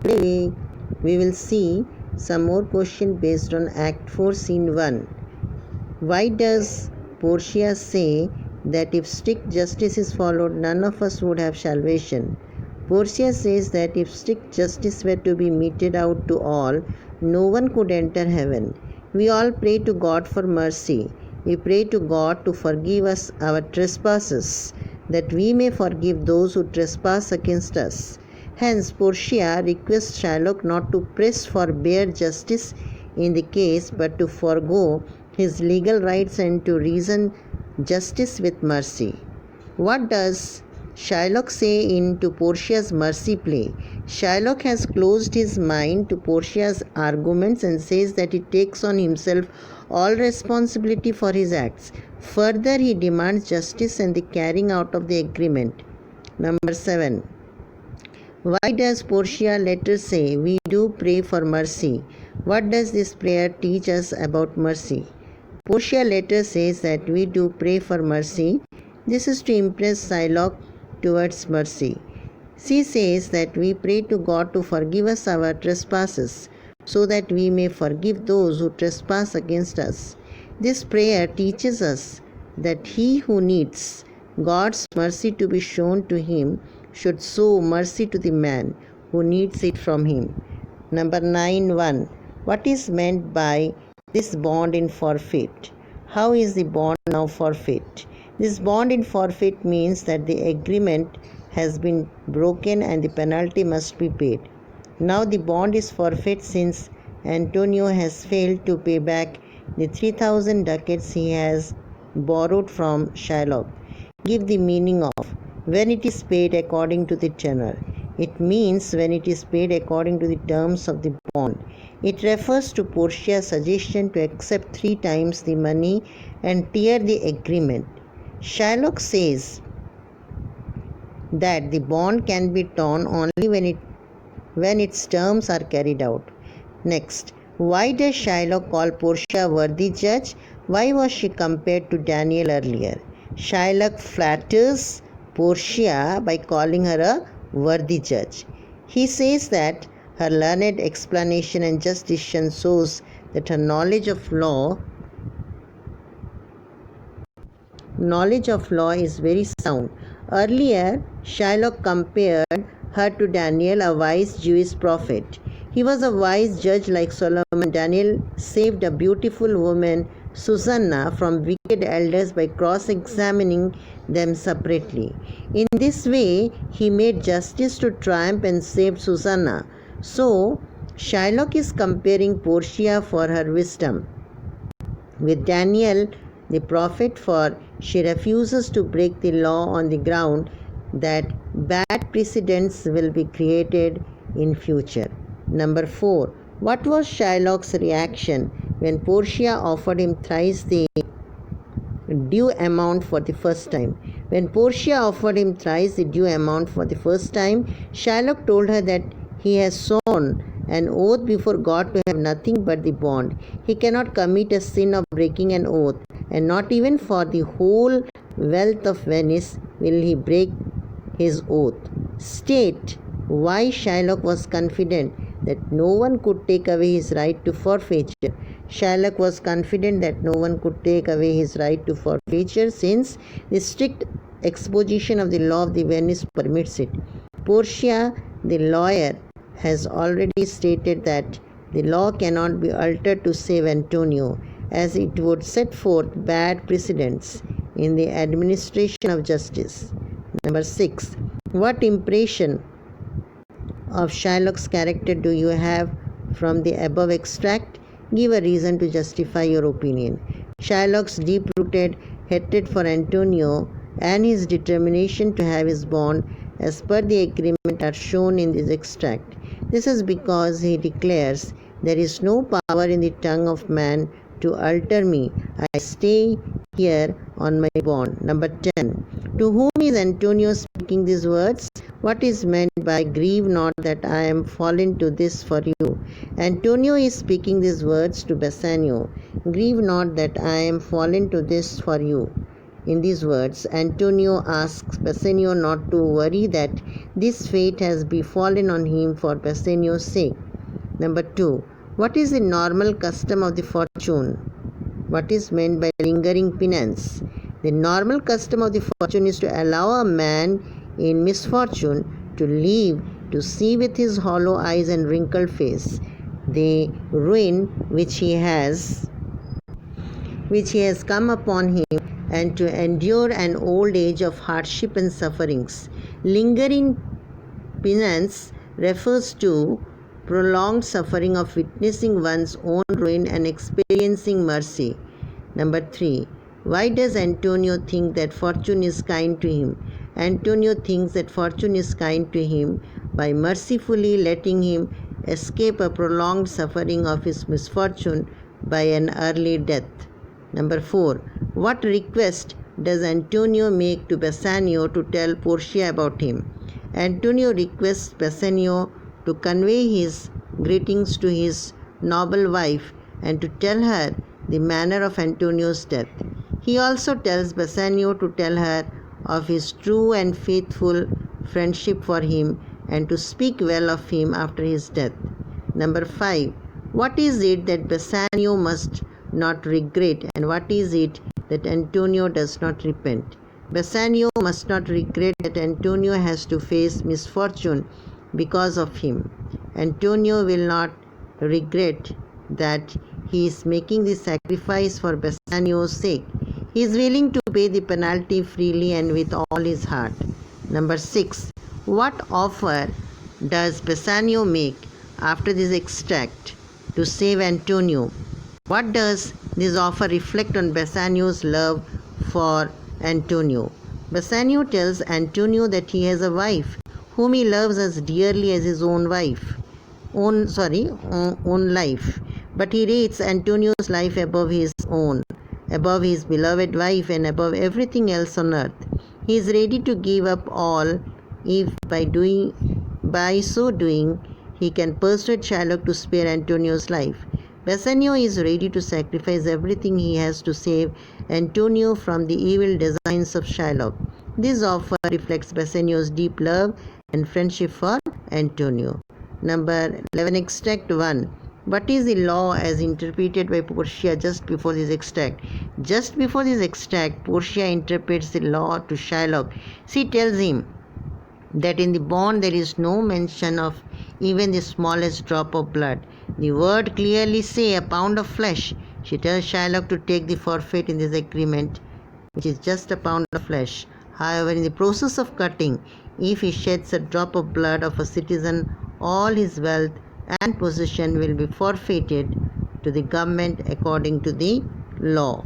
Today we will see some more questions based on Act 4 Scene 1. Why does Portia say that if strict justice is followed, none of us would have salvation? Portia says that if strict justice were to be meted out to all, no one could enter heaven. We all pray to God for mercy. We pray to God to forgive us our trespasses, that we may forgive those who trespass against us. Hence, Portia requests Shylock not to press for bare justice in the case, but to forego his legal rights and to reason justice with mercy. What does Shylock say into Portia's mercy play? Shylock has closed his mind to Portia's arguments and says that he takes on himself all responsibility for his acts. Further, he demands justice and the carrying out of the agreement. Number 7. Why does Portia later say, "We do pray for mercy"? What does this prayer teach us about mercy? Portia later says that we do pray for mercy. This is to impress Shylock towards mercy. She says that we pray to God to forgive us our trespasses, so that we may forgive those who trespass against us. This prayer teaches us that he who needs God's mercy to be shown to him should show mercy to the man who needs it from him. Number 9.1. What is meant by this bond in forfeit? How is the bond now forfeit? This bond in forfeit means that the agreement has been broken and the penalty must be paid. Now the bond is forfeit since Antonio has failed to pay back the 3,000 ducats he has borrowed from Shylock. Give the meaning of when it is paid according to the tenor. It means when it is paid according to the terms of the bond. It refers to Portia's suggestion to accept 3 times the money and tear the agreement. Shylock says that the bond can be torn only when its terms are carried out. Next, why does Shylock call Portia a worthy judge? Why was she compared to Daniel earlier? Shylock flatters Portia by calling her a worthy judge. He says that her learned explanation and just decision shows that her knowledge of law is very sound. Earlier, Shylock compared her to Daniel, a wise Jewish prophet. He was a wise judge like Solomon. Daniel saved a beautiful woman, Susanna, from wicked elders by cross-examining them separately. In this way, he made justice to triumph and saved Susanna. So, Shylock is comparing Portia for her wisdom with Daniel the prophet, for she refuses to break the law on the ground that bad precedents will be created in future. Number 4. What was Shylock's reaction when Portia offered him thrice the due amount for the first time? When Portia offered him thrice the due amount for the first time, Shylock told her that he has sworn an oath before God to have nothing but the bond. He cannot commit a sin of breaking an oath, and not even for the whole wealth of Venice will he break his oath. State why Shylock was confident that no one could take away his right to forfeiture. Shylock was confident that no one could take away his right to forfeiture since the strict exposition of the law of the Venice permits it. Portia, the lawyer, has already stated that the law cannot be altered to save Antonio, as it would set forth bad precedents in the administration of justice. Number 6. What impression of Shylock's character do you have from the above extract? Give a reason to justify your opinion. Shylock's deep-rooted hatred for Antonio and his determination to have his bond as per the agreement are shown in this extract. This is because he declares, "There is no power in the tongue of man to alter me. I stay here on my bond." Number 10. To whom is Antonio speaking these words? What is meant by "grieve not that I am fallen to this for you"? Antonio is speaking these words to Bassanio. Grieve not that I am fallen to this for you. In these words, Antonio asks Bassanio not to worry that this fate has befallen on him for Bassanio's sake. Number 2. What is the normal custom of the fortune? What is meant by lingering penance? The normal custom of the fortune is to allow a man in misfortune to live to see with his hollow eyes and wrinkled face the ruin which he has come upon him, and to endure an old age of hardship and sufferings. Lingering penance refers to prolonged suffering of witnessing one's own ruin and experiencing mercy. Number 3. Why does Antonio think that fortune is kind to him? Antonio thinks that fortune is kind to him by mercifully letting him escape a prolonged suffering of his misfortune by an early death. Number 4. What request does Antonio make to Bassanio to tell Portia about him? Antonio requests Bassanio to convey his greetings to his noble wife and to tell her the manner of Antonio's death. He also tells Bassanio to tell her of his true and faithful friendship for him and to speak well of him after his death. Number 5. What is it that Bassanio must not regret, and what is it that Antonio does not repent? Bassanio must not regret that Antonio has to face misfortune because of him. Antonio will not regret that he is making the sacrifice for Bassanio's sake. He is willing to pay the penalty freely and with all his heart. Number 6. What offer does Bassanio make after this extract to save Antonio? What does this offer reflect on Bassanio's love for Antonio? Bassanio tells Antonio that he has a wife whom he loves as dearly as his own life. But he rates Antonio's life above his own, above his beloved wife, and above everything else on earth. He is ready to give up all if by so doing he can persuade Shylock to spare Antonio's life. Bassanio is ready to sacrifice everything he has to save Antonio from the evil designs of Shylock. This offer reflects Bassanio's deep love and friendship for Antonio. Number 11, Extract 1. What is the law as interpreted by Portia just before this extract? Just before this extract, Portia interprets the law to Shylock. She tells him that in the bond there is no mention of even the smallest drop of blood. The word clearly say a pound of flesh. She tells Shylock to take the forfeit in this agreement, which is just a pound of flesh. However, in the process of cutting, if he sheds a drop of blood of a citizen, all his wealth and possession will be forfeited to the government according to the law.